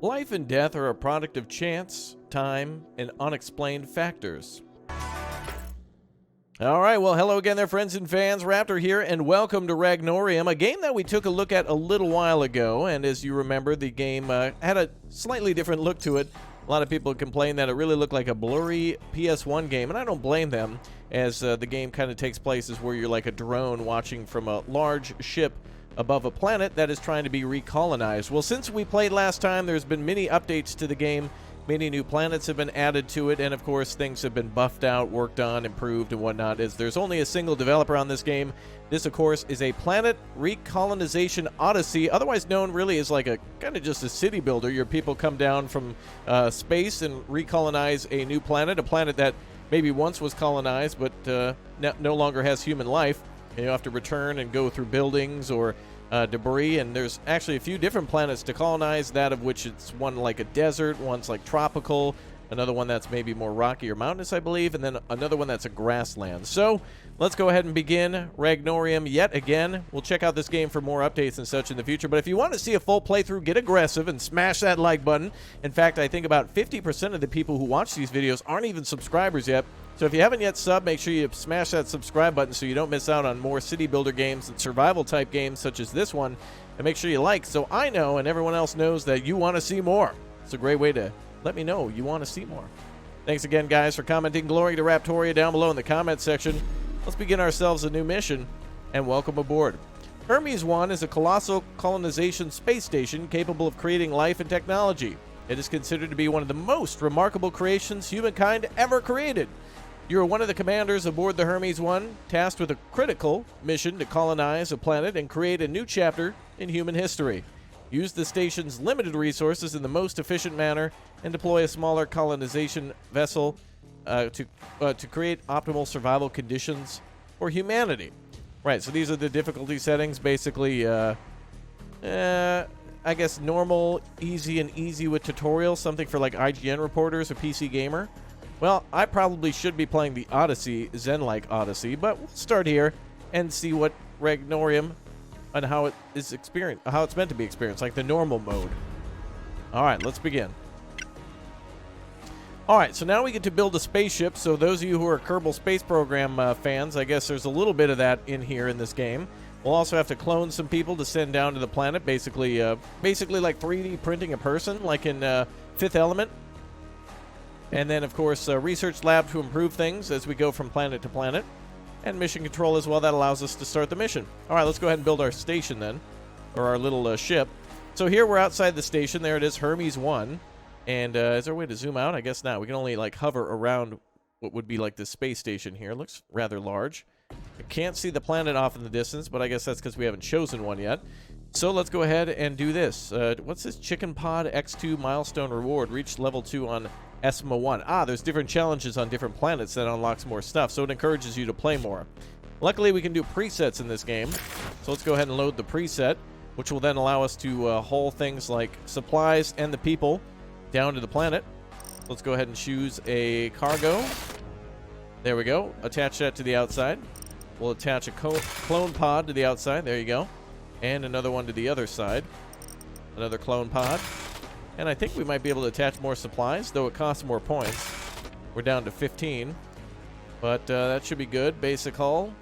Life and death are a product of chance, time, and unexplained factors. All right, well, hello again there, friends and fans. Raptor here, and welcome to Ragnorium, a game that we took a look at a little while ago. And as you remember, the game had a slightly different look to it. A lot of people complained that it really looked like a blurry PS1 game, and I don't blame them, as the game kind of takes place as where you're like a drone watching from a large ship above a planet that is trying to be recolonized. Well, since we played last time, there's been many updates to the game. Many new planets have been added to it, and of course things have been buffed out, worked on, improved, and whatnot, as there's only a single developer on this game. This, of course, is a planet recolonization odyssey, otherwise known really as like a kind of just a city builder. Your people come down from space and recolonize a new planet, a planet that maybe once was colonized but no longer has human life. You have to return and go through buildings or debris, and there's actually a few different planets to colonize, that of which it's one like a desert, one's like tropical, another one that's maybe more rocky or mountainous, I believe, and then another one that's a grassland. So let's go ahead and begin Ragnorium yet again. We'll check out this game for more updates and such in the future, but if you want to see a full playthrough, get aggressive and smash that like button. In fact, I think about 50% of the people who watch these videos aren't even subscribers yet. So if you haven't yet subbed, make sure you smash that subscribe button so you don't miss out on more city builder games and survival type games such as this one. And make sure you like so I know and everyone else knows that you want to see more. It's a great way to let me know you want to see more. Thanks again, guys, for commenting. Glory to Raptoria down below in the comment section. Let's begin ourselves a new mission, and welcome aboard. Hermes 1 is a colossal colonization space station capable of creating life and technology. It is considered to be one of the most remarkable creations humankind ever created. You are one of the commanders aboard the Hermes 1, tasked with a critical mission to colonize a planet and create a new chapter in human history. Use the station's limited resources in the most efficient manner and deploy a smaller colonization vessel to create optimal survival conditions for humanity. Right, so these are the difficulty settings. Basically, I guess normal, easy, and easy with tutorial, something for like IGN reporters or PC gamer. Well, I probably should be playing the Odyssey, Zen-like Odyssey, but we'll start here and see what Ragnorium and how it is experienced, how it's meant to be experienced, like the normal mode. All right, let's begin. All right, so now we get to build a spaceship. So those of you who are Kerbal Space Program fans, I guess there's a little bit of that in here in this game. We'll also have to clone some people to send down to the planet, basically like 3D printing a person, like in Fifth Element. And then, of course, a research lab to improve things as we go from planet to planet. And mission control as well. That allows us to start the mission. All right, let's go ahead and build our station then, or our little ship. So here we're outside the station. There it is, Hermes 1. And is there a way to zoom out? I guess not. We can only like hover around what would be like the space station here. It looks rather large. I can't see the planet off in the distance, but I guess that's because we haven't chosen one yet. So let's go ahead and do this. What's this? Chicken Pod X2 milestone reward. Reach level 2 on ESMA 1. Ah, there's different challenges on different planets that unlocks more stuff, so it encourages you to play more. Luckily, we can do presets in this game. So let's go ahead and load the preset, which will then allow us to haul things like supplies and the people down to the planet. Let's go ahead and choose a cargo. There we go. Attach that to the outside. We'll attach a clone pod to the outside. There you go. And another one to the other side. Another clone pod. And I think we might be able to attach more supplies, though it costs more points. We're down to 15. But that should be good. Basic hull.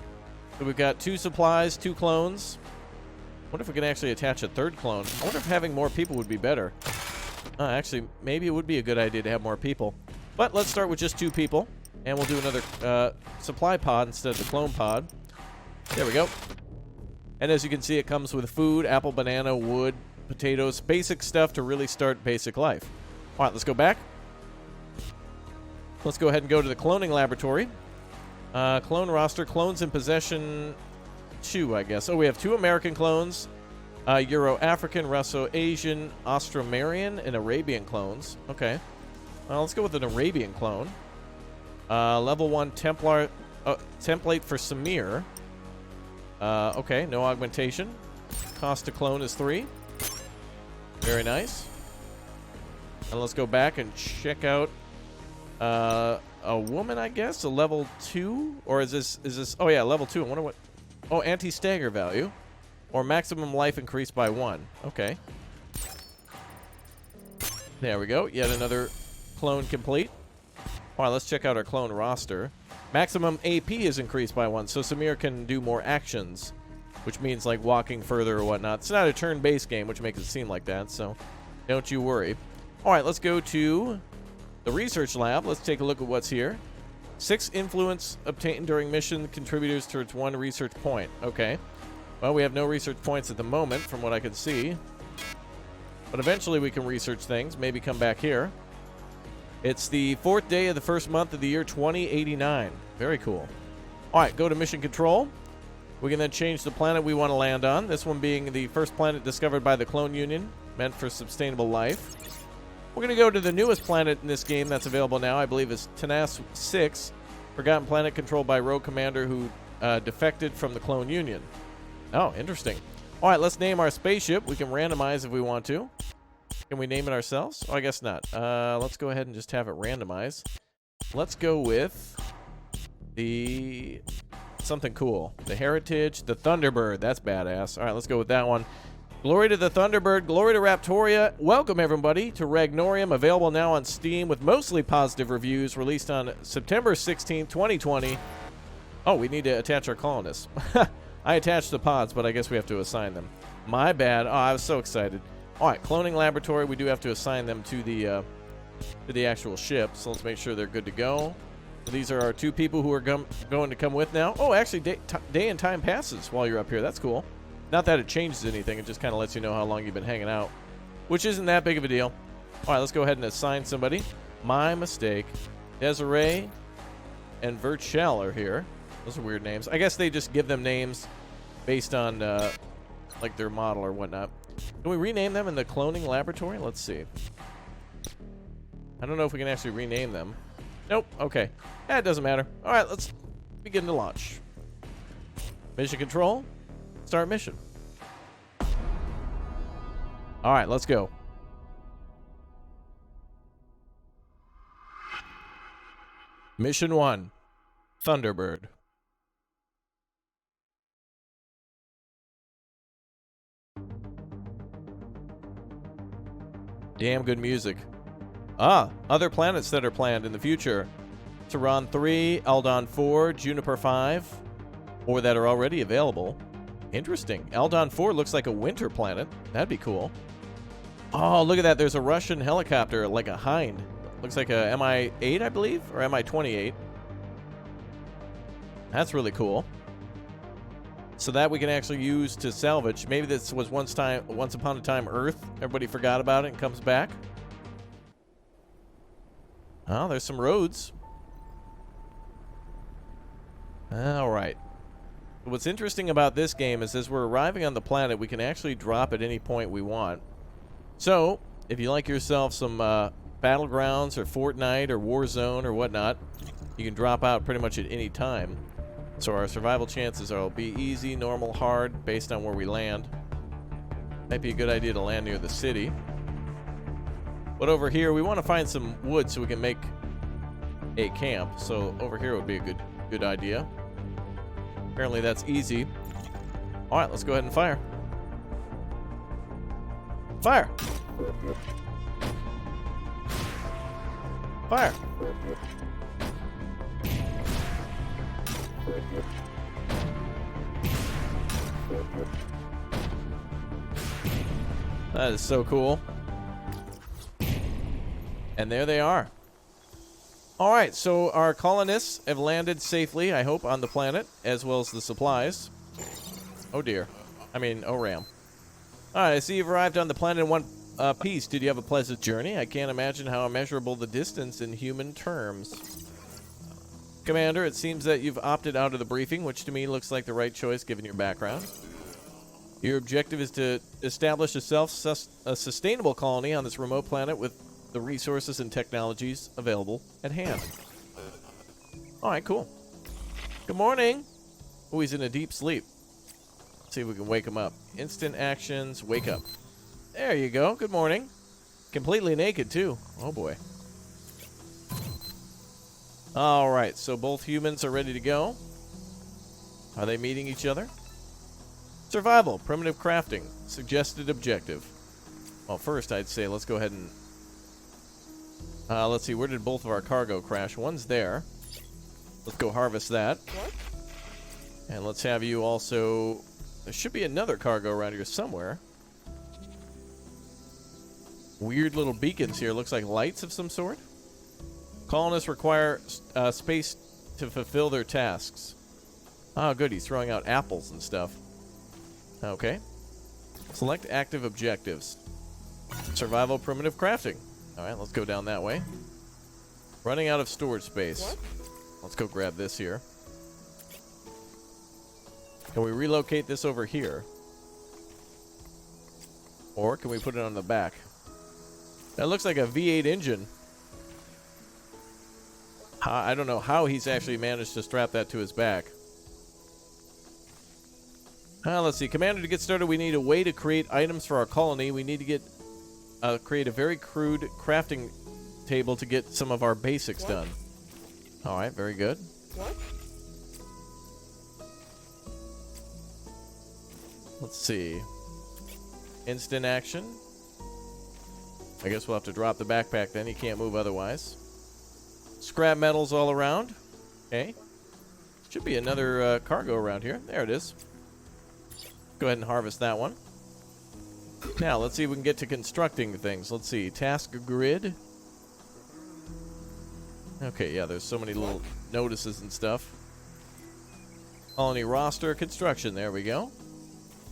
So we've got 2 supplies, 2 clones. I wonder if we can actually attach a 3rd clone. I wonder if having more people would be better. Actually, maybe it would be a good idea to have more people. But let's start with just 2 people. And we'll do another supply pod instead of the clone pod. There we go. And as you can see, it comes with food, apple, banana, wood, potatoes, basic stuff to really start basic life. All right, let's go back. Let's go ahead and go to the cloning laboratory. Clone roster, clones in possession 2, I guess. Oh, we have 2 American clones, Euro-African, Russo-Asian, Austromarian, and Arabian clones. Okay. Well, let's go with an Arabian clone. Level 1 Templar template for Samir. Okay, no augmentation. Cost to clone is 3. Very nice. And let's go back and check out a woman, I guess, a level 2, or is this? Oh yeah, level 2. I wonder what. Oh, anti-stagger value, or maximum life increased by 1. Okay. There we go. Yet another clone complete. All right, let's check out our clone roster. Maximum AP is increased by 1, so Samir can do more actions, which means like walking further or whatnot. It's not a turn-based game, which makes it seem like that, so don't you worry. All right, let's go to the research lab. Let's take a look at what's here. 6 influence obtained during mission contributors towards 1 research point. Okay. Well, we have no research points at the moment, from what I can see. But eventually we can research things, maybe come back here. It's the 4th day of the 1st month of the year 2089. Very cool. All right, go to mission control. We can then change the planet we want to land on. This one being the first planet discovered by the Clone Union, meant for sustainable life. We're going to go to the newest planet in this game that's available now. I believe it's Tanas 6, forgotten planet controlled by Rogue Commander who defected from the Clone Union. Oh, interesting. All right, let's name our spaceship. We can randomize if we want to. Can we name it ourselves? Oh, I guess not. Let's go ahead and just have it randomized. Let's go with the something cool. The Heritage, the Thunderbird. That's badass. All right, let's go with that one. Glory to the Thunderbird. Glory to Raptoria. Welcome, everybody, to Ragnorium. Available now on Steam with mostly positive reviews. Released on September 16, 2020. Oh, we need to attach our colonists. I attached the pods, but I guess we have to assign them. My bad. Oh, I was so excited. All right, cloning laboratory. We do have to assign them to the actual ship, so let's make sure they're good to go. So these are our 2 people who are going to come with now. Oh, actually, day and time passes while you're up here. That's cool. Not that it changes anything. It just kind of lets you know how long you've been hanging out, which isn't that big of a deal. All right, let's go ahead and assign somebody. My mistake. Desiree and Virchel are here. Those are weird names. I guess they just give them names based on like their model or whatnot. Can we rename them in the cloning laboratory? Let's see. I don't know if we can actually rename them. Nope. Okay. It doesn't matter. All right, let's begin to launch. Mission control. Start mission. All right, let's go. Mission 1. Thunderbird. Damn good music. Ah, other planets that are planned in the future. Tehran 3, Eldon 4, Juniper 5, or that are already available. Interesting. Eldon 4 looks like a winter planet. That'd be cool. Oh, look at that. There's a Russian helicopter, like a Hind. Looks like a Mi-8, I believe, or Mi-28. That's really cool. So that we can actually use to salvage. Maybe this was once upon a time Earth. Everybody forgot about it and comes back. Oh, there's some roads. All right. What's interesting about this game is as we're arriving on the planet, we can actually drop at any point we want. So, if you like yourself some Battlegrounds or Fortnite or Warzone or whatnot, you can drop out pretty much at any time. So our survival chances will be easy, normal, hard, based on where we land. Might be a good idea to land near the city. But over here, we want to find some wood so we can make a camp. So over here would be a good idea. Apparently that's easy. All right, let's go ahead and fire. Fire! Fire! That is so cool. And there they are. All right, so our colonists have landed safely, I hope, on the planet, as well as the supplies. Oh, dear. I mean, oh, Ram. All right, I see you've arrived on the planet in one piece. Did you have a pleasant journey? I can't imagine how immeasurable the distance in human terms. Commander, it seems that you've opted out of the briefing, which to me looks like the right choice given your background. Your objective is to establish a sustainable colony on this remote planet with the resources and technologies available at hand. All right, cool. Good morning. Oh, he's in a deep sleep. Let's see if we can wake him up. Instant actions, wake up. There you go. Good morning. Completely naked, too. Oh, boy. All right, so both humans are ready to go. Are they meeting each other? Survival, primitive crafting, suggested objective. Well, first I'd say let's go ahead and Let's see, where did both of our cargo crash? One's there. Let's go harvest that. And let's have you also... There should be another cargo around here somewhere. Weird little beacons here. Looks like lights of some sort. Colonists require space to fulfill their tasks. Oh, good. He's throwing out apples and stuff. Okay. Select active objectives. Survival primitive crafting. All right, let's go down that way. Running out of storage space. Let's go grab this here. Can we relocate this over here? Or can we put it on the back? That looks like a V8 engine. I don't know how he's actually managed to strap that to his back. Let's see. Commander, to get started, we need a way to create items for our colony. We need to get create a very crude crafting table to get some of our basics done. All right, very good. Let's see. Instant action. I guess we'll have to drop the backpack then. You can't move otherwise. Scrap metals all around. Okay. Should be another cargo around here. There it is. Go ahead and harvest that one. Now, let's see if we can get to constructing things. Let's see. Task grid. Okay, yeah, there's so many little notices and stuff. Colony roster construction. There we go.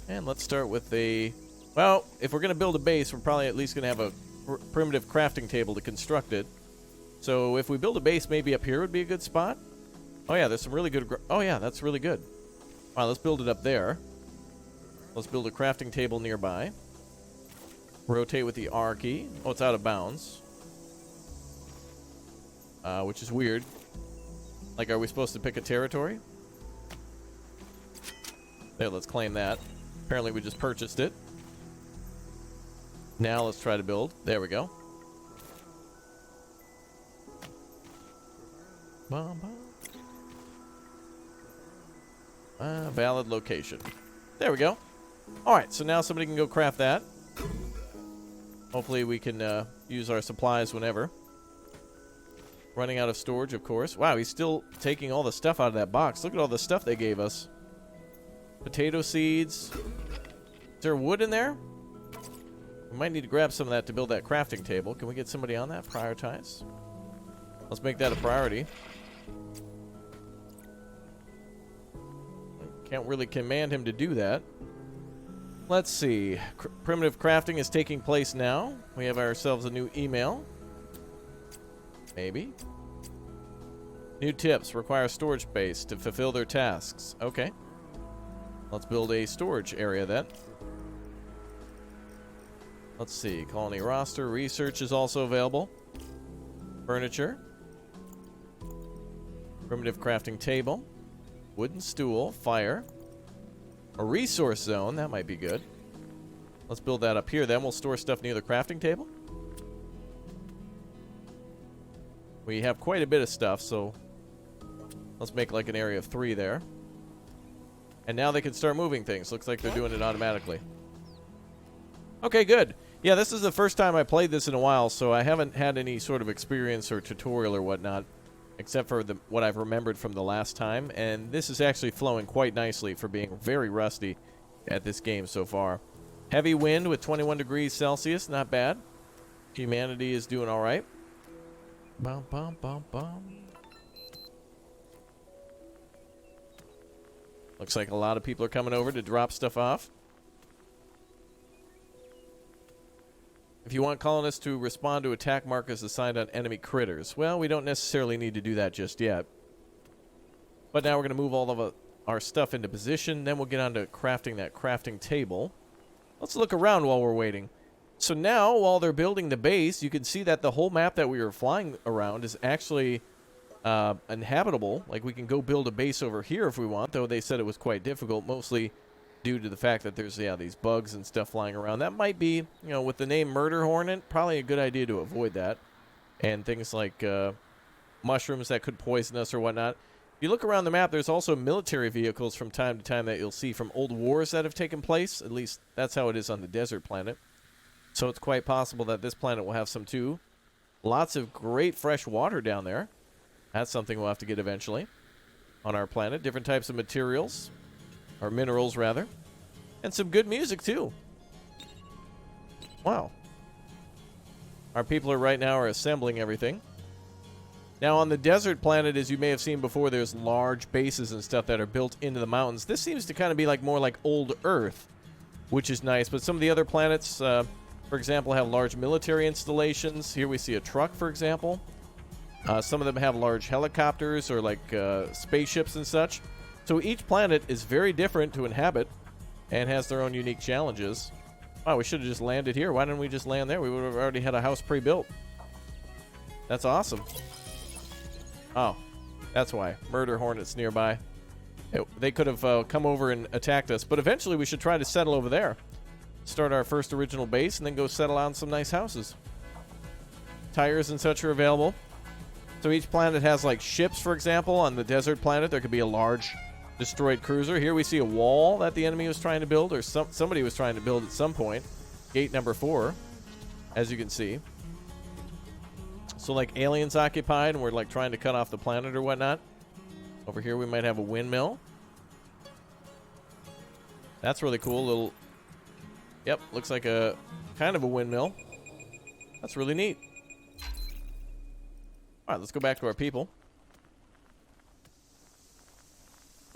And let's start with a... Well, if we're going to build a base, we're probably at least going to have a primitive crafting table to construct it. So if we build a base, maybe up here would be a good spot. Oh, yeah, there's some really good... Oh, yeah, that's really good. All right, let's build it up there. Let's build a crafting table nearby. Rotate with the R key. Oh, it's out of bounds. Which is weird. Like, are we supposed to pick a territory? There, let's claim that. Apparently we just purchased it. Now let's try to build. There we go. Valid location. There we go. Alright, so now somebody can go craft that. Hopefully we can use our supplies whenever. Running out of storage, of course. Wow, he's still taking all the stuff out of that box. Look at all the stuff they gave us. Potato seeds. Is there wood in there? We might need to grab some of that to build that crafting table. Can we get somebody on that? Prioritize. Let's make that a priority. Can't really command him to do that. Let's see. Primitive crafting is taking place now. We have ourselves a new email. Maybe. New tips. Require storage space to fulfill their tasks. Okay. Let's build a storage area then. Let's see. Colony roster. Research is also available. Furniture. Primitive crafting table. Wooden stool. Fire. A resource zone. That might be good. Let's build that up here then. We'll store stuff near the crafting table. We have quite a bit of stuff, so let's make like an area of 3 there. And now they can start moving things. Looks like they're doing it automatically. Okay, good. Yeah, this is the first time I played this in a while, so I haven't had any sort of experience or tutorial or whatnot, except for what I've remembered from the last time. And this is actually flowing quite nicely for being very rusty at this game so far. Heavy wind with 21 degrees Celsius, not bad. Humanity is doing all right. Bum, bum, bum, bum. Looks like a lot of people are coming over to drop stuff off. If you want colonists to respond to attack markers assigned on enemy critters, well, we don't necessarily need to do that just yet. But now we're going to move all of our stuff into position. Then we'll get on to crafting that crafting table. Let's look around while we're waiting. So now, while they're building the base, you can see that the whole map that we were flying around is actually inhabitable. Like, we can go build a base over here if we want, though they said it was quite difficult, mostly due to the fact that there's, yeah, these bugs and stuff flying around. That might be, you know, with the name Murder Hornet, probably a good idea to avoid that. And things like mushrooms that could poison us or whatnot. If you look around the map, there's also military vehicles from time to time that you'll see from old wars that have taken place. At least that's how it is on the desert planet. So it's quite possible that this planet will have some too. Lots of great fresh water down there. That's something we'll have to get eventually on our planet. Different types of materials, or minerals rather, and some good music too. Wow. Our people are right now assembling everything. Now on the desert planet, as you may have seen before, there's large bases and stuff that are built into the mountains. This seems to kind of be like more like old Earth, which is nice. But some of the other planets, for example, have large military installations. Here we see a truck, for example. Some of them have large helicopters or like spaceships and such. So each planet is very different to inhabit and has their own unique challenges. Wow, we should have just landed here. Why didn't we just land there? We would have already had a house pre-built. That's awesome. Oh, that's why. Murder hornets nearby. They could have come over and attacked us. But eventually we should try to settle over there. Start our first original base and then go settle on some nice houses. Tires and such are available. So each planet has like ships, for example. On the desert planet, there could be a large destroyed cruiser. Here we see a wall that the enemy was trying to build, or somebody was trying to build at some point. Gate number 4, as you can see. So like aliens occupied, and we're like trying to cut off the planet or whatnot. Over here we might have a windmill. That's really cool. Little, yep, looks like a kind of a windmill. That's really neat. All right, let's go back to our people.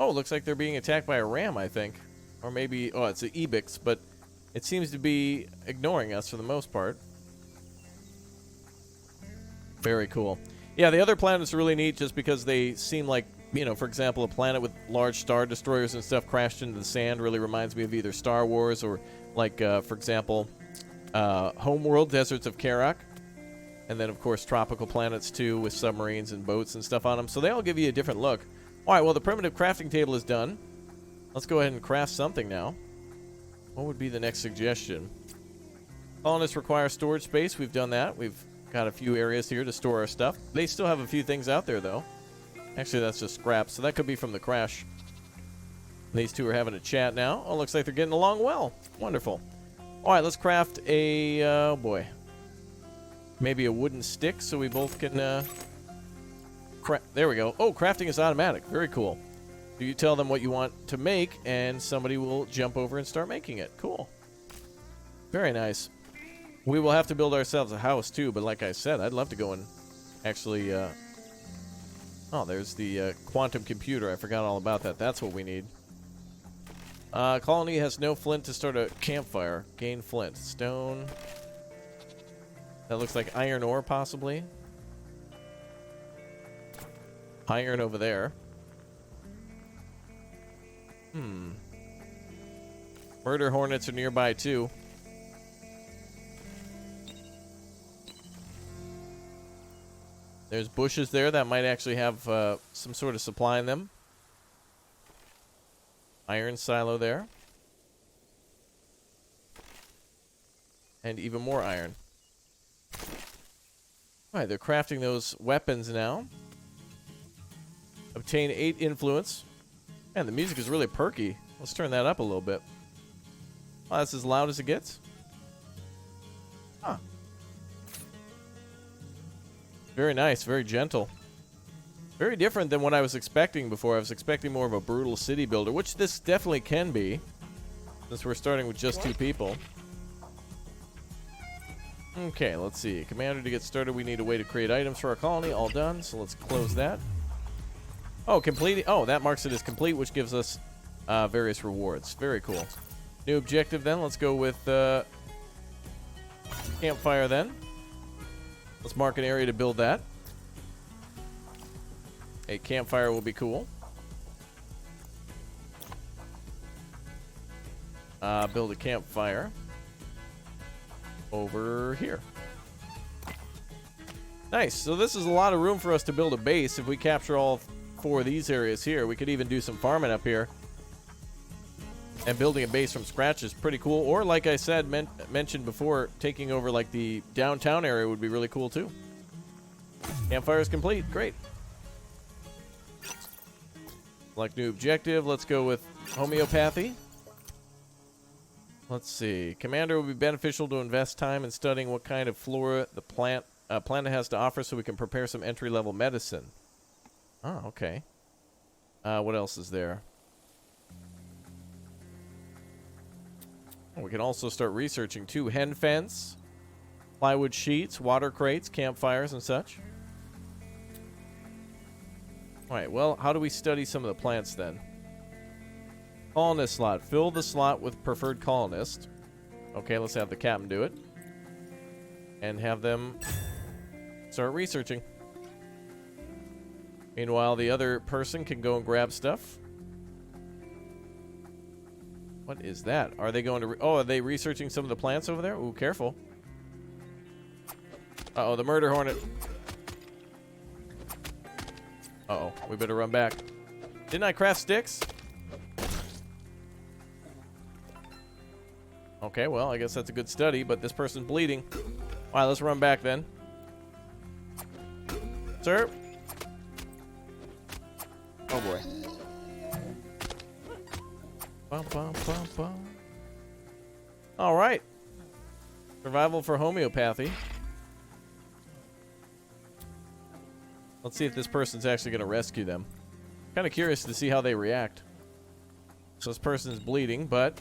Oh, looks like they're being attacked by a ram, I think. Or maybe, oh, it's an Ebix, but it seems to be ignoring us for the most part. Very cool. Yeah, the other planets are really neat just because they seem like, you know, for example, a planet with large star destroyers and stuff crashed into the sand really reminds me of either Star Wars or, like, for example, Homeworld, Deserts of Karak. And then, of course, tropical planets, too, with submarines and boats and stuff on them. So they all give you a different look. All right, well, the primitive crafting table is done. Let's go ahead and craft something now. What would be the next suggestion? Colonists require storage space. We've done that. We've got a few areas here to store our stuff. They still have a few things out there, though. Actually, that's just scrap, so that could be from the crash. These two are having a chat now. Oh, looks like they're getting along well. Wonderful. All right, let's craft a, oh boy, maybe a wooden stick so we both can, there we go. Oh, crafting is automatic. Very cool. So you tell them what you want to make, and somebody will jump over and start making it. Cool. Very nice. We will have to build ourselves a house, too, but like I said, I'd love to go and actually, oh, there's the quantum computer. I forgot all about that. That's what we need. Colony has no flint to start a campfire. Gain flint. Stone. That looks like iron ore, possibly. Iron over there. Murder hornets are nearby, too. There's bushes there that might actually have some sort of supply in them. Iron silo there. And even more iron. Alright, they're crafting those weapons now. Obtain 8 influence. Man, the music is really perky. Let's turn that up a little bit. Oh, that's as loud as it gets. Huh. Very nice, very gentle. Very different than what I was expecting before. I was expecting more of a brutal city builder, which this definitely can be, since we're starting with just 2 people. Okay, let's see. Commander, to get started, we need a way to create items for our colony. All done, so let's close that. Oh, complete. Oh, that marks it as complete, which gives us various rewards. Very cool. New objective, then. Let's go with campfire, then. Let's mark an area to build that. A campfire will be cool. Build a campfire over here. Nice. So this is a lot of room for us to build a base. If we capture all 4 of these areas here, we could even do some farming up here. And building a base from scratch is pretty cool. Or, like I said, mentioned before, taking over like the downtown area would be really cool too. Campfire is complete. Great. Select new objective. Let's go with homeopathy. Let's see. Commander, will be beneficial to invest time in studying what kind of flora the plant planet has to offer so we can prepare some entry-level medicine. Oh, okay. What else is there? We can also start researching, too. Hen fence, plywood sheets, water crates, campfires, and such. All right, well, how do we study some of the plants, then? Colonist slot. Fill the slot with preferred colonist. Okay, let's have the captain do it. And have them start researching. Meanwhile, the other person can go and grab stuff. What is that? Are they going to... oh, are they researching some of the plants over there? Ooh, careful. Uh-oh, the murder hornet. Uh-oh, we better run back. Didn't I craft sticks? Okay, well, I guess that's a good study, but this person's bleeding. All right, let's run back then. Sir? Oh, boy. Bum, bum, bum, bum. All right. Survival for homeopathy. Let's see if this person's actually going to rescue them. Kind of curious to see how they react. So this person's bleeding, but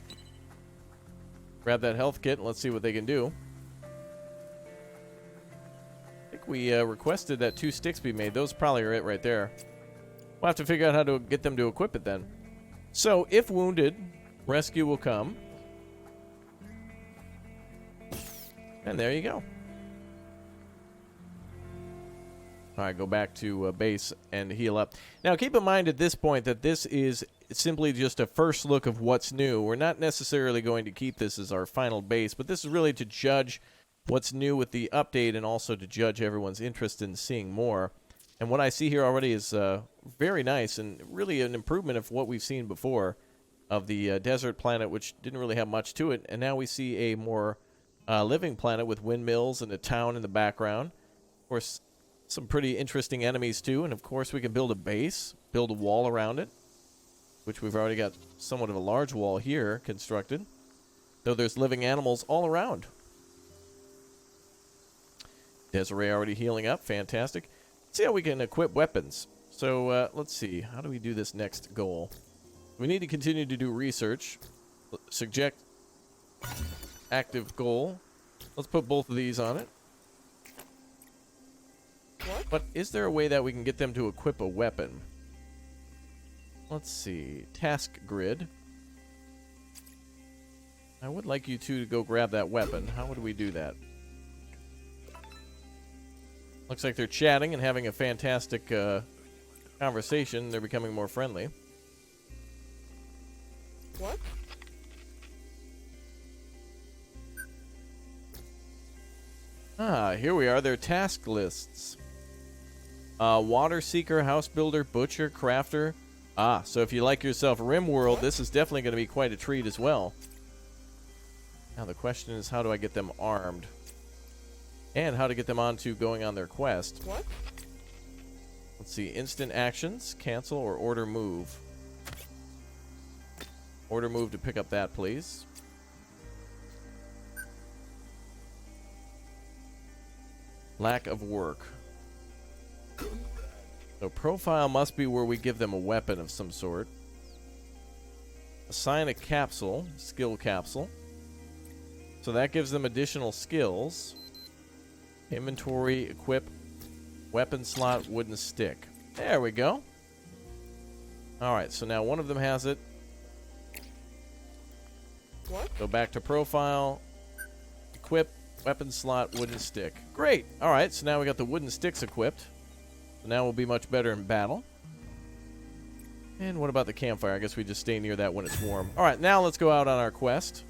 grab that health kit and let's see what they can do. I think we requested that 2 sticks be made. Those probably are it right there. We'll have to figure out how to get them to equip it then. So, if wounded, rescue will come. And there you go. Alright, go back to base and heal up. Now, keep in mind at this point that this is simply just a first look of what's new. We're not necessarily going to keep this as our final base, but this is really to judge what's new with the update and also to judge everyone's interest in seeing more. And what I see here already is very nice and really an improvement of what we've seen before of the desert planet, which didn't really have much to it. And now we see a more living planet with windmills and a town in the background. Of course, some pretty interesting enemies too. And of course, we can build a base, build a wall around it, which we've already got somewhat of a large wall here constructed. Though there's living animals all around. Desiree already healing up. Fantastic. Let's see how we can equip weapons. So, let's see. How do we do this next goal? We need to continue to do research. Subject active goal. Let's put both of these on it. What? But is there a way that we can get them to equip a weapon? Let's see. Task grid. I would like you two to go grab that weapon. How would we do that? Looks like they're chatting and having a fantastic conversation. They're becoming more friendly. What? Ah, here we are. They're task lists. Water seeker, house builder, butcher, crafter. Ah, so if you like yourself RimWorld, this is definitely going to be quite a treat as well. Now the question is, how do I get them armed? And how to get them onto going on their quest. What? Let's see. Instant actions, cancel, or order move. Order move to pick up that, please. Lack of work. So profile must be where we give them a weapon of some sort. Assign a capsule, skill capsule. So that gives them additional skills. Inventory, equip, weapon slot, wooden stick. There we go. Alright, so now one of them has it. What? Go back to profile, equip, weapon slot, wooden stick. Great! Alright, so now we got the wooden sticks equipped. So now we'll be much better in battle. And what about the campfire? I guess we just stay near that when it's warm. Alright, now let's go out on our quest.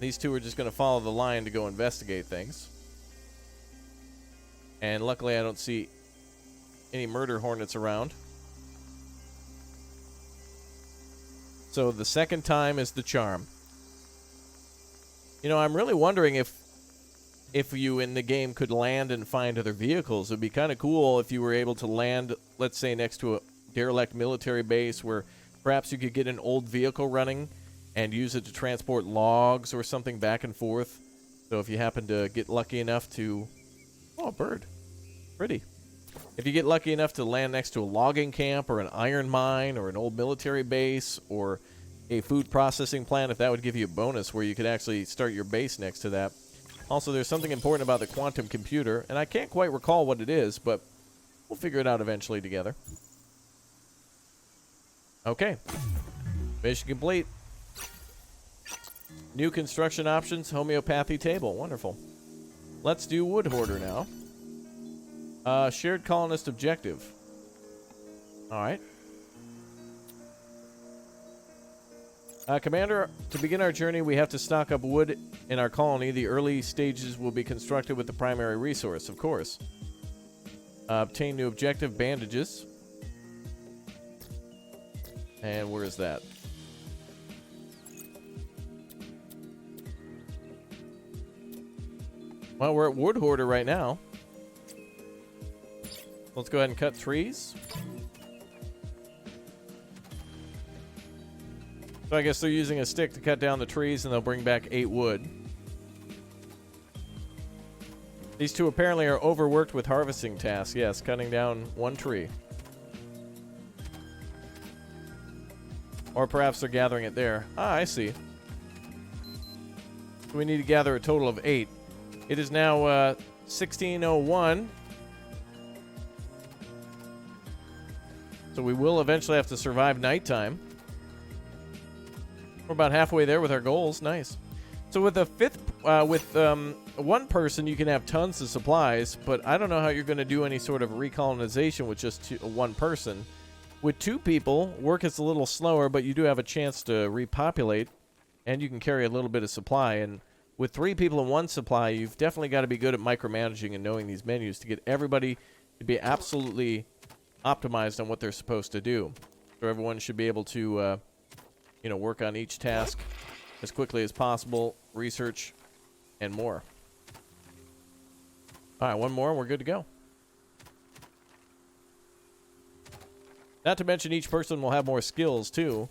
These two are just going to follow the line to go investigate things. And luckily I don't see any murder hornets around. So the second time is the charm. You know, I'm really wondering if you in the game could land and find other vehicles. It would be kind of cool if you were able to land, let's say, next to a derelict military base where perhaps you could get an old vehicle running and use it to transport logs or something back and forth. So if you happen to get lucky enough to... Oh, Oh, a bird. Pretty. If you get lucky enough to land next to a logging camp or an iron mine or an old military base or a food processing plant, if that would give you a bonus where you could actually start your base next to that. Also, there's something important about the quantum computer, and I can't quite recall what it is, but we'll figure it out eventually together. Okay. Mission complete. New construction options, homeopathy table. Wonderful. Let's do wood hoarder now. Shared colonist objective. Alright. Commander, to begin our journey, we have to stock up wood in our colony. The early stages will be constructed with the primary resource, of course. Obtain new objective, bandages. And where is that? Well, we're at wood hoarder right now. Let's go ahead and cut trees. So I guess they're using a stick to cut down the trees, and they'll bring back 8 wood. These two apparently are overworked with harvesting tasks. Yes, cutting down 1 tree. Or perhaps they're gathering it there. Ah, I see. So we need to gather a total of 8. It is now 16:01. So we will eventually have to survive nighttime. We're about halfway there with our goals. Nice. So with one person, you can have tons of supplies, but I don't know how you're going to do any sort of recolonization with just one person. With 2 people, work is a little slower, but you do have a chance to repopulate, and you can carry a little bit of supply. And with 3 people and 1 supply, you've definitely got to be good at micromanaging and knowing these menus to get everybody to be absolutely optimized on what they're supposed to do. So everyone should be able to, work on each task as quickly as possible, research, and more. All right, 1 more, and we're good to go. Not to mention each person will have more skills, too,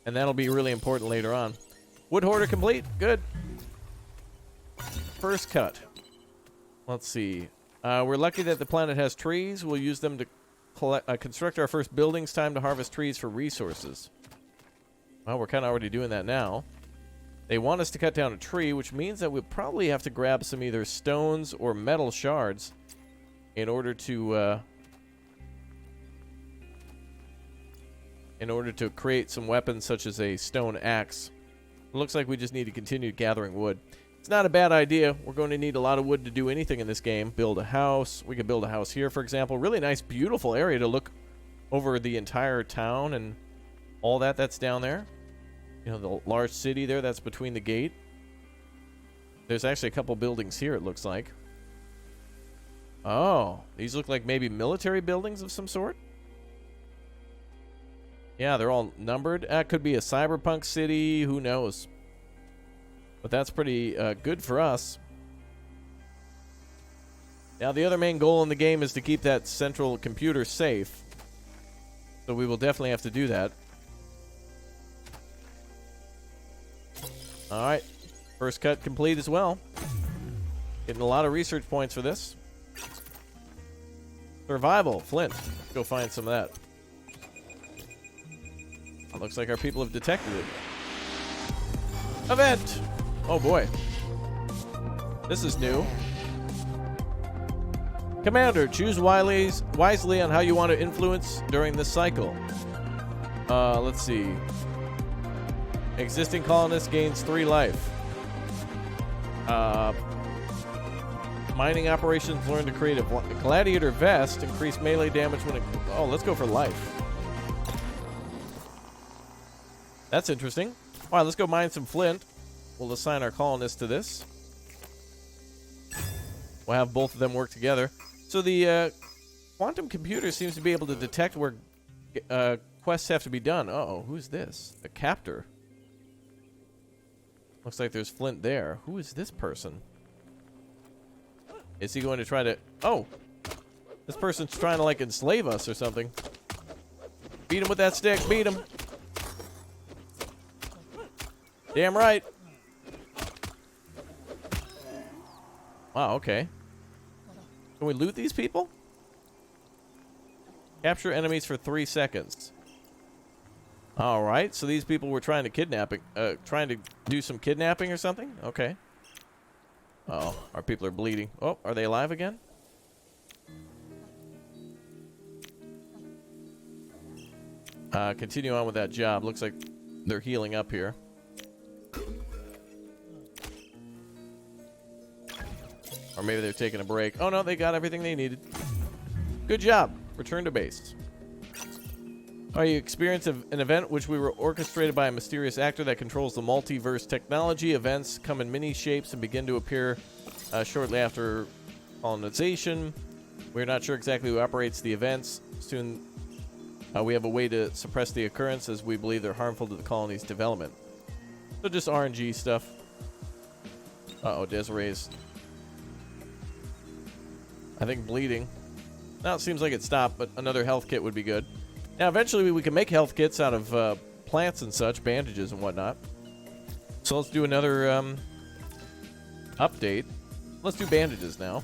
and that'll be really important later on. Wood hoarder complete. Good. First cut. Let's see. We're lucky that the planet has trees. We'll use them to construct our first buildings. Time to harvest trees for resources. Well, we're kind of already doing that now. They want us to cut down a tree, which means that we'll probably have to grab some either stones or metal shards in order to create some weapons such as a stone axe. It looks like we just need to continue gathering wood. It's not a bad idea. We're going to need a lot of wood to do anything in this game. Build a house. We could build a house here, for example. Really nice, beautiful area to look over the entire town and all that's down there. You know, the large city there, that's between the gate. There's actually a couple buildings here, it looks like. Oh, these look like maybe military buildings of some sort. Yeah, they're all numbered. That could be a cyberpunk city. Who knows? But that's pretty good for us. Now, the other main goal in the game is to keep that central computer safe. So we will definitely have to do that. All right. First cut complete as well. Getting a lot of research points for this. Survival. Flint. Let's go find some of that. It looks like our people have detected it. Event! Oh boy. This is new. Commander, choose wisely on how you want to influence during this cycle. Let's see. Existing colonist gains 3 life. Mining operations learn to create a gladiator vest. Increase melee damage when it... Oh, let's go for life. That's interesting. All right, let's go mine some flint. We'll assign our colonists to this. We'll have both of them work together. So the quantum computer seems to be able to detect where quests have to be done. Uh-oh, who's this? A captor. Looks like there's flint there. Who is this person? Is he going to try to... Oh! This person's trying to, like, enslave us or something. Beat him with that stick. Beat him. Damn right. Wow, okay. Can we loot these people? Capture enemies for 3 seconds. All right, so these people were trying to do some kidnapping or something? Okay. Uh-oh, our people are bleeding. Oh, are they alive again? Continue on with that job. Looks like they're healing up here. Or maybe they're taking a break. Oh, no, they got everything they needed. Good job. Return to base. You experienced an event which we were orchestrated by a mysterious actor that controls the multiverse technology. Events come in many shapes and begin to appear shortly after colonization. We're not sure exactly who operates the events. Soon we have a way to suppress the occurrence as we believe they're harmful to the colony's development. So just RNG stuff. Uh-oh, Desiree's, I think, bleeding. Now it seems like it stopped, but another health kit would be good. Now, eventually, we can make health kits out of plants and such, bandages and whatnot. So let's do another update. Let's do bandages now.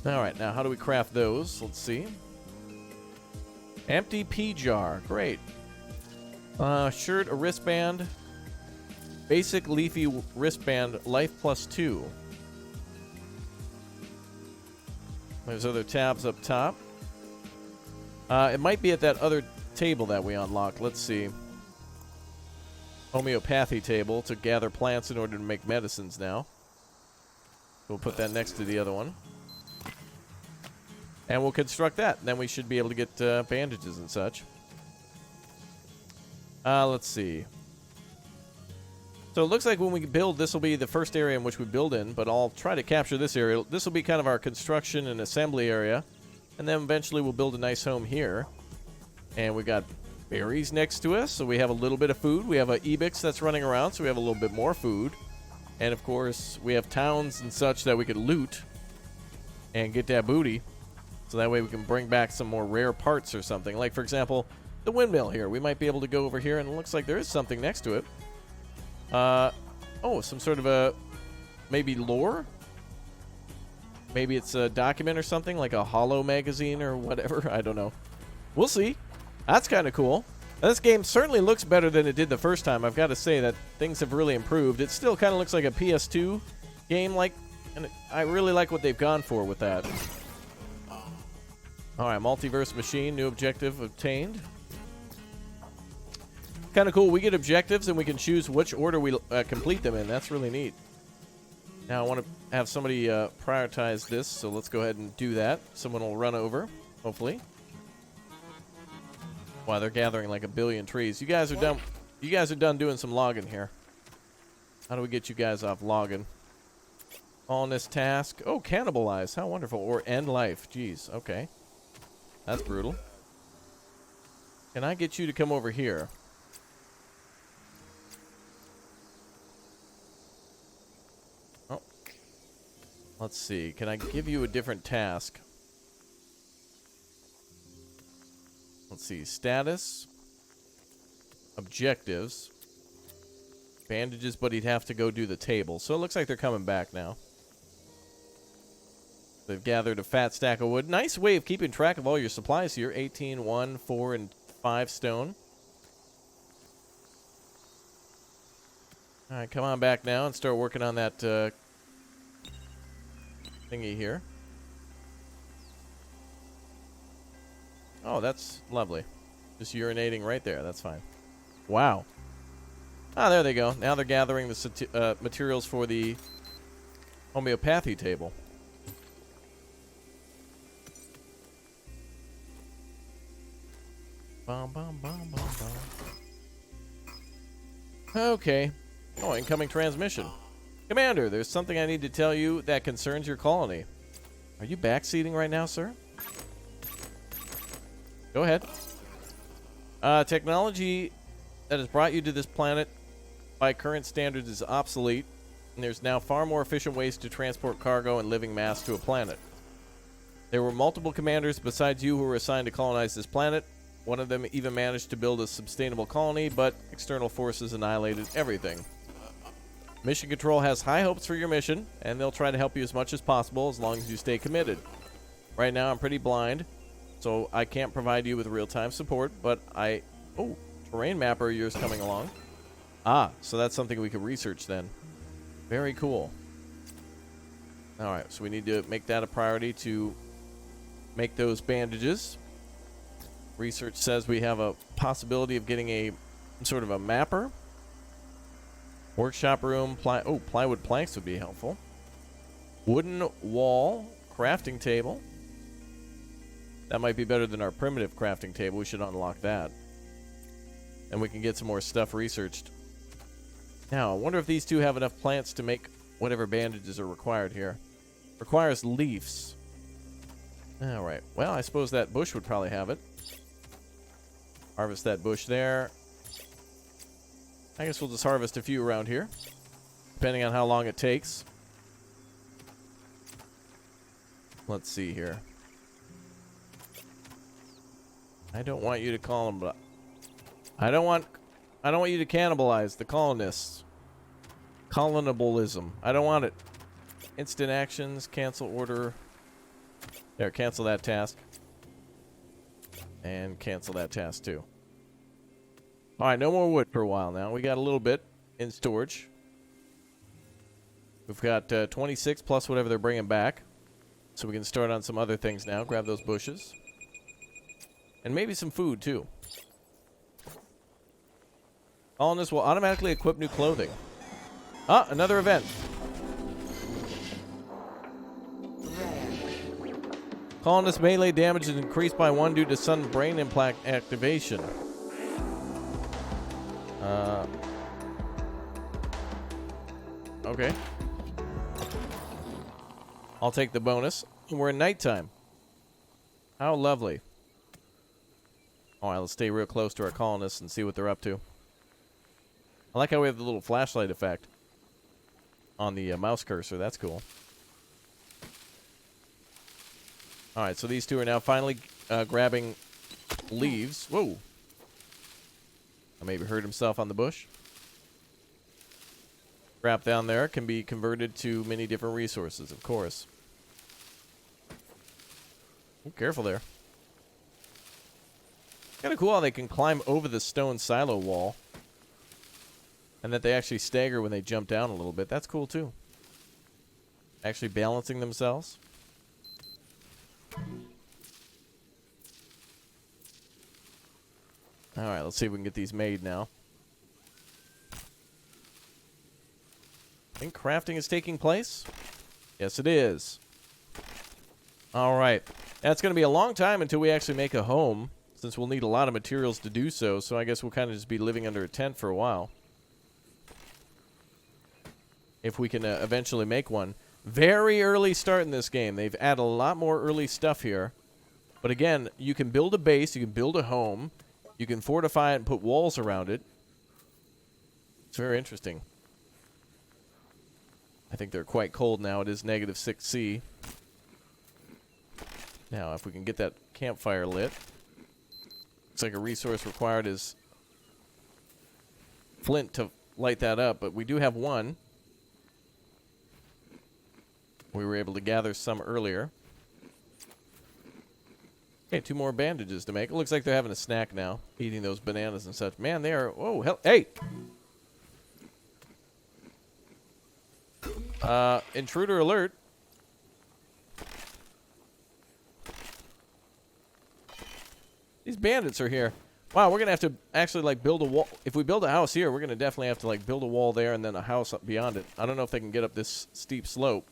All right, now how do we craft those? Let's see. Empty pea jar. Great. Shirt, a wristband. Basic leafy wristband, life +2. There's other tabs up top. It might be at that other table that we unlocked. Let's see. Homeopathy table to gather plants in order to make medicines now. We'll put that next to the other one. And we'll construct that. Then we should be able to get bandages and such. Let's see. So it looks like when we build, this will be the first area in which we build in, but I'll try to capture this area. This will be kind of our construction and assembly area. And then eventually we'll build a nice home here. And we got berries next to us, so we have a little bit of food. We have a Ebix that's running around, so we have a little bit more food. And of course, we have towns and such that we could loot and get that booty. So that way we can bring back some more rare parts or something. Like, for example, the windmill here. We might be able to go over here, and it looks like there is something next to it. Oh, some sort of a, maybe lore? Maybe it's a document or something, like a Hollow magazine or whatever. I don't know. We'll see. That's kind of cool. Now, this game certainly looks better than it did the first time. I've got to say that things have really improved. It still kind of looks like a PS2 game, and I really like what they've gone for with that. All right, multiverse machine, new objective obtained. Kind of cool. We get objectives, and we can choose which order we complete them in. That's really neat. Now, I want to have somebody prioritize this, so let's go ahead and do that. Someone will run over, hopefully. Wow, they're gathering like a billion trees. You guys are done. You guys are done doing some logging here. How do we get you guys off logging? On this task. Oh, cannibalize. How wonderful. Or end life. Jeez. Okay. That's brutal. Can I get you to come over here? Oh. Let's see. Can I give you a different task? Let's see. Status. Objectives. Bandages, but he'd have to go do the table. So it looks like they're coming back now. They've gathered a fat stack of wood. Nice way of keeping track of all your supplies here. 18, 1, 4, and 5 stone. All right, come on back now and start working on that thingy here. Oh, that's lovely. Just urinating right there. That's fine. Wow. Ah, there they go. Now they're gathering the materials for the homeopathy table. Bum, bum, bum, bum, bum. Okay. Oh, incoming transmission. Commander, there's something I need to tell you that concerns your colony. Are you backseating right now, sir? Go ahead. Technology that has brought you to this planet by current standards is obsolete, and there's now far more efficient ways to transport cargo and living mass to a planet. There were multiple commanders besides you who were assigned to colonize this planet. One of them even managed to build a sustainable colony, but external forces annihilated everything. Mission Control has high hopes for your mission, and they'll try to help you as much as possible as long as you stay committed. Right now, I'm pretty blind, so I can't provide you with real-time support, but Oh, terrain mapper of yours coming along. Ah, so that's something we could research then. Very cool. All right, so we need to make that a priority to make those bandages. Research says we have a possibility of getting sort of a mapper. Workshop room, plywood planks would be helpful. Wooden wall, crafting table. That might be better than our primitive crafting table. We should unlock that. And we can get some more stuff researched. Now, I wonder if these two have enough plants to make whatever bandages are required here. Requires leaves. All right. Well, I suppose that bush would probably have it. Harvest that bush there. I guess we'll just harvest a few around here, depending on how long it takes. Let's see here. I don't want you to call them, but I don't want you to cannibalize the colonists. Colonibalism. I don't want it. Instant actions, cancel order. There, cancel that task. And cancel that task too. All right, no more wood for a while now. We got a little bit in storage. We've got 26 plus whatever they're bringing back. So we can start on some other things now. Grab those bushes. And maybe some food, too. Colonists will automatically equip new clothing. Ah, another event. Colonist melee damage is increased by 1 due to sudden brain implant activation. Okay. I'll take the bonus. We're in nighttime. How lovely. All right, let's stay real close to our colonists and see what they're up to. I like how we have the little flashlight effect on the mouse cursor. That's cool. All right, so these two are now finally grabbing leaves. Whoa. I maybe hurt himself on the bush. Scrap down there can be converted to many different resources, of course. Oh, careful there. Kind of cool how they can climb over the stone silo wall. And that they actually stagger when they jump down a little bit. That's cool, too. Actually balancing themselves. Alright, let's see if we can get these made now. I think crafting is taking place. Yes, it is. Alright. That's going to be a long time until we actually make a home, since we'll need a lot of materials to do so, so I guess we'll kind of just be living under a tent for a while. If we can eventually make one. Very early start in this game. They've added a lot more early stuff here. But again, you can build a base, you can build a home, you can fortify it and put walls around it. It's very interesting. I think they're quite cold now. It is negative 6C. Now, if we can get that campfire lit. Looks like a resource required is flint to light that up, but we do have one. We were able to gather some earlier. Okay, 2 more bandages to make. It looks like they're having a snack now, eating those bananas and such. Man, they are... Oh, hell... Hey! Intruder alert. These bandits are here. Wow, we're going to have to actually, like, build a wall. If we build a house here, we're going to definitely have to, like, build a wall there and then a house up beyond it. I don't know if they can get up this steep slope.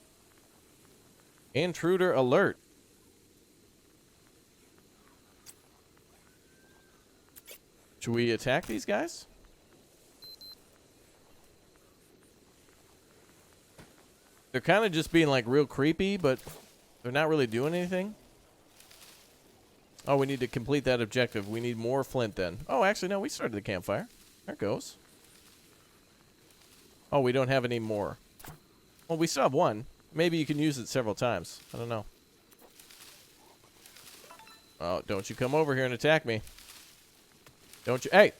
Intruder alert. Should we attack these guys? They're kind of just being, like, real creepy, but they're not really doing anything. Oh, we need to complete that objective. We need more flint, then. Oh, actually, no, we started the campfire. There it goes. Oh, we don't have any more. Well, we still have one. Maybe you can use it several times. I don't know. Oh, don't you come over here and attack me. Don't you? Hey!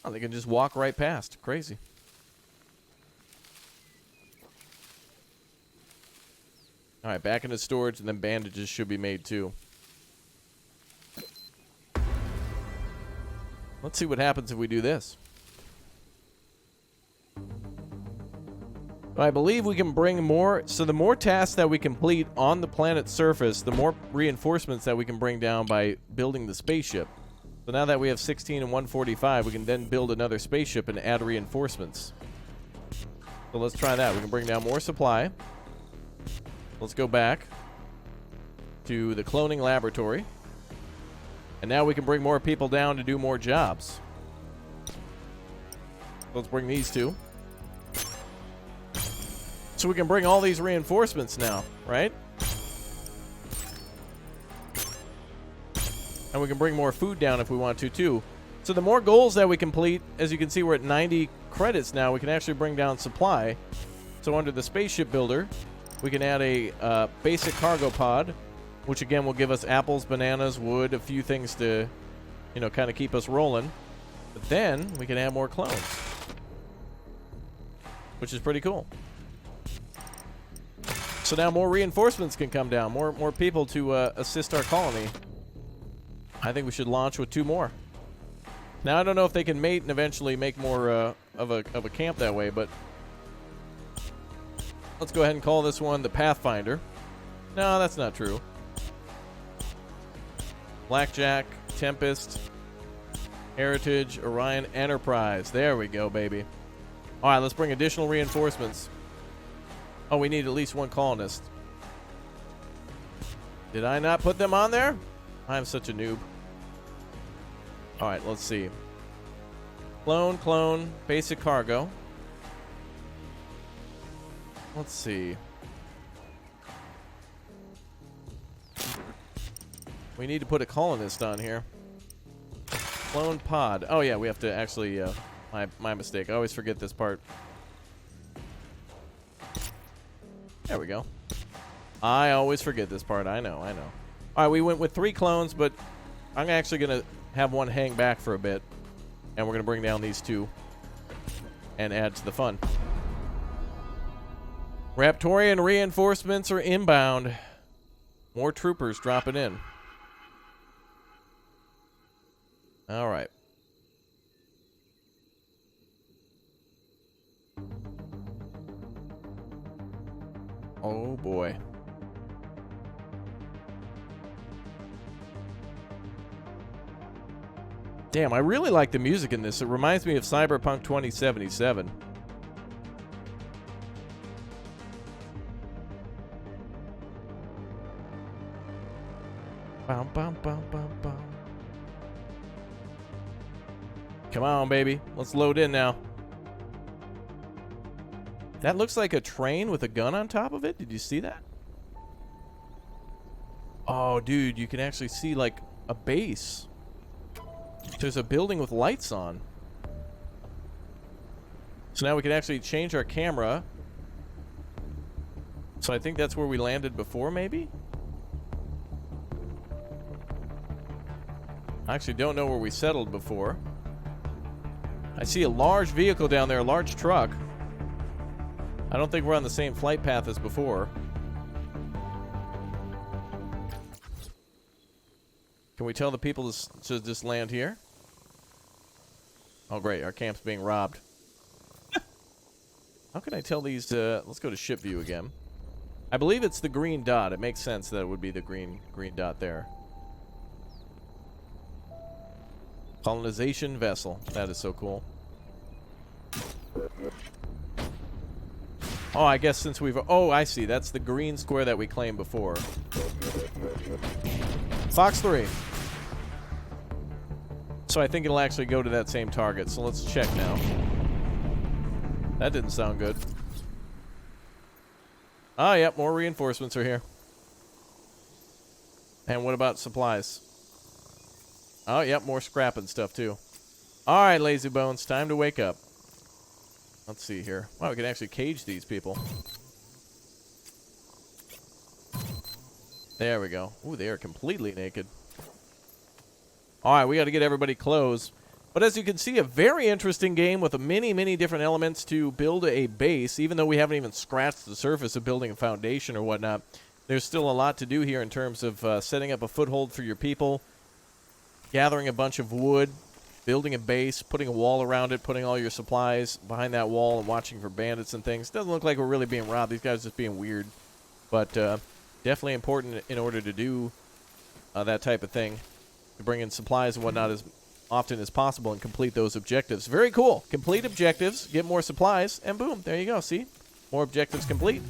Oh, they can just walk right past. Crazy. All right, back into storage, and then bandages should be made too. Let's see what happens if we do this. I believe we can bring more. So the more tasks that we complete on the planet's surface, the more reinforcements that we can bring down by building the spaceship. So now that we have 16 and 145, we can then build another spaceship and add reinforcements. So let's try that. We can bring down more supply. Let's go back to the cloning laboratory. And now we can bring more people down to do more jobs. Let's bring these two. So we can bring all these reinforcements now, right? And we can bring more food down if we want to, too. So the more goals that we complete, as you can see, we're at 90 credits now. We can actually bring down supply. So under the spaceship builder, we can add a basic cargo pod, which again will give us apples, bananas, wood, a few things to, you know, kind of keep us rolling. But then we can add more clones, which is pretty cool. So now more reinforcements can come down, more people to assist our colony. I think we should launch with 2 more. Now I don't know if they can mate and eventually make more of a camp that way, but let's go ahead and call this one the Pathfinder. No, that's not true. Blackjack, Tempest, Heritage, Orion, Enterprise. There we go, baby. All right, let's bring additional reinforcements. Oh, we need at least 1 colonist. Did I not put them on there? I'm such a noob. All right, let's see. Clone, basic cargo. Let's see. We need to put a colonist on here. Clone pod. Oh, yeah, we have to actually... my mistake. I always forget this part. There we go. I always forget this part. I know. All right, we went with 3 clones, but I'm actually going to have 1 hang back for a bit. And we're going to bring down these 2 and add to the fun. Raptorian reinforcements are inbound. More troopers dropping in. All right. Oh, boy. Damn, I really like the music in this. It reminds me of Cyberpunk 2077. Bum, bum, bum, bum, bum. Come on, baby. Let's load in now. That looks like a train with a gun on top of it. Did you see that? Oh, dude, you can actually see, like, a base. There's a building with lights on. So now we can actually change our camera. So I think that's where we landed before, maybe? I actually don't know where we settled before. I see a large vehicle down there, a large truck. I don't think we're on the same flight path as before. Can we tell the people to just land here? Oh, great. Our camp's being robbed. How can I tell these? Let's go to ship view again. I believe it's the green dot. It makes sense that it would be the green dot there. Colonization vessel. That is so cool. Oh, I guess since we've... Oh, I see. That's the green square that we claimed before. Fox 3. So I think it'll actually go to that same target. So let's check now. That didn't sound good. Oh, yep. More reinforcements are here. And what about supplies? Oh, yep. More scrap and stuff, too. All right, lazy bones. Time to wake up. Let's see here. Wow, we can actually cage these people. There we go. Ooh, they are completely naked. All right, we got to get everybody clothes. But as you can see, a very interesting game with many different elements to build a base. Even though we haven't even scratched the surface of building a foundation or whatnot, there's still a lot to do here in terms of setting up a foothold for your people, gathering a bunch of wood, building a base, putting a wall around it, putting all your supplies behind that wall, and watching for bandits and things. Doesn't look like we're really being robbed. These guys are just being weird. But definitely important in order to do that type of thing, to bring in supplies and whatnot as often as possible and complete those objectives. Very cool. Complete objectives, get more supplies, and boom, there you go. See? More objectives complete.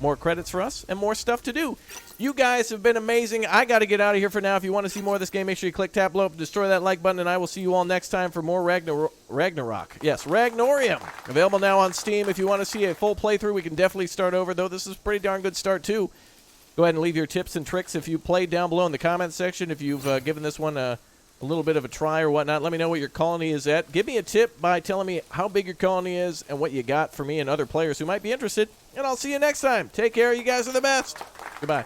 More credits for us, and more stuff to do. You guys have been amazing. I got to get out of here for now. If you want to see more of this game, make sure you click, tap, blow up, destroy that like button, and I will see you all next time for more Ragnarok. Yes, Ragnorium. Available now on Steam. If you want to see a full playthrough, we can definitely start over, though this is a pretty darn good start, too. Go ahead and leave your tips and tricks if you played down below in the comments section. If you've given this one a little bit of a try or whatnot, let me know what your colony is at. Give me a tip by telling me how big your colony is and what you got for me and other players who might be interested. And I'll see you next time. Take care. You guys are the best. Goodbye.